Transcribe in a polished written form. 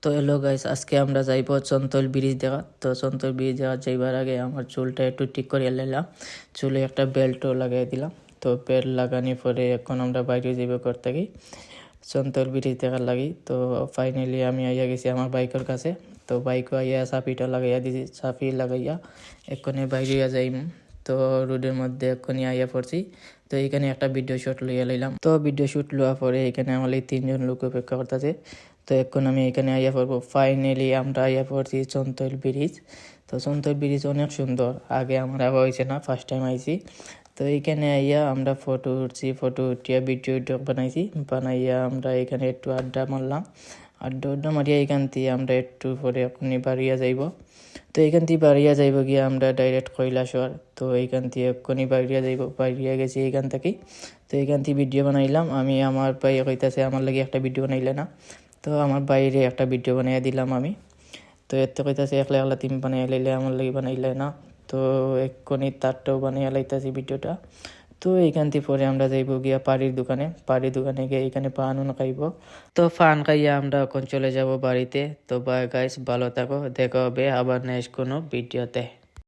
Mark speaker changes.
Speaker 1: তো hello guys, আজকে আমরা যাইব চন্তল ব্রিজ দেখা। তো চন্তল ব্রিজ দেখা যাইবার আগে আমার চুলটা একটু ঠিক করে নিলাম, চুলে একটা বেল্টও লাগাই দিলাম। তো বেল্ট লাগানোর পরে এখন আমরা বাইরে যাইব করতে গিয়ে চন্তল ব্রিজ দেখার লাগি। তো ফাইনালি আমি আইয়া গেছি আমার বাইকের কাছে। তো বাইকও আইয়া চাপিটা লাগাইয়া দিছি, চাপি লাগাইয়া এক্ষণে বাইরে যাইম। তো রোডের মধ্যে এক্ষুনি আইয়া পড়ছি। তো এইখানে একটা ভিডিও শ্যুট লইয়া লইলাম। তো ভিডিও শ্যুট লওয়ার পরে এখানে আমার এই 3জন লোক অপেক্ষা করতেছে। তো এখন আমি এখানে আইয়া পড়বো। ফাইনালি আমরা আইয়া পড়ছি চন্তল ব্রিজ। তো চন্তল ব্রিজ অনেক সুন্দর, আগে আমার আবার হয়েছে না, ফার্স্ট টাইম আইছি। তো এইখানে আইয়া আমরা ফটো উঠছি, ফটো উঠিয়া ভিডিও বানাইছি, বানাইয়া আমরা এখানে একটু আড্ডা মারলাম। আড্ডা মারিয়া এখান থেকে আমরা একটু পরে এখনই বাড়িয়া যাইব। তো এইখান থেকে বাড়িয়া যাইব গিয়ে আমরা ডাইরেক্ট কৈলাসহর। তো এইখান থেকে এক্ষুনি বাড়িয়া যাইব, বাড়িয়া গেছি এইখান থেকে। তো এইখান থেকে ভিডিও বানাইলাম আমি, আমার ভাই কইতাছে আমার লাগে একটা ভিডিও বানাইলে না। তো আমার বাইরে একটা ভিডিও বানাইয়া দিলাম আমি। তো এর তো কইতাছে একলা একলা তুমি বানাইয়া লাইলে, আমার লাগে বানাইলে না। তো এক্ষুনি তারটাও বানাইয়া লাইতাছি ভিডিওটা। তো এইখান থেকে পরে আমরা যাইব গিয়া পাড়ির দোকানে গিয়ে এখানে পান খাইব। তো পান খাইয়া আমরা এখন চলে যাব বাড়িতে। তো বাই গাইস, ভালো থাকো, দেখা হবে আবার নেক্সট কোনো ভিডিওতে।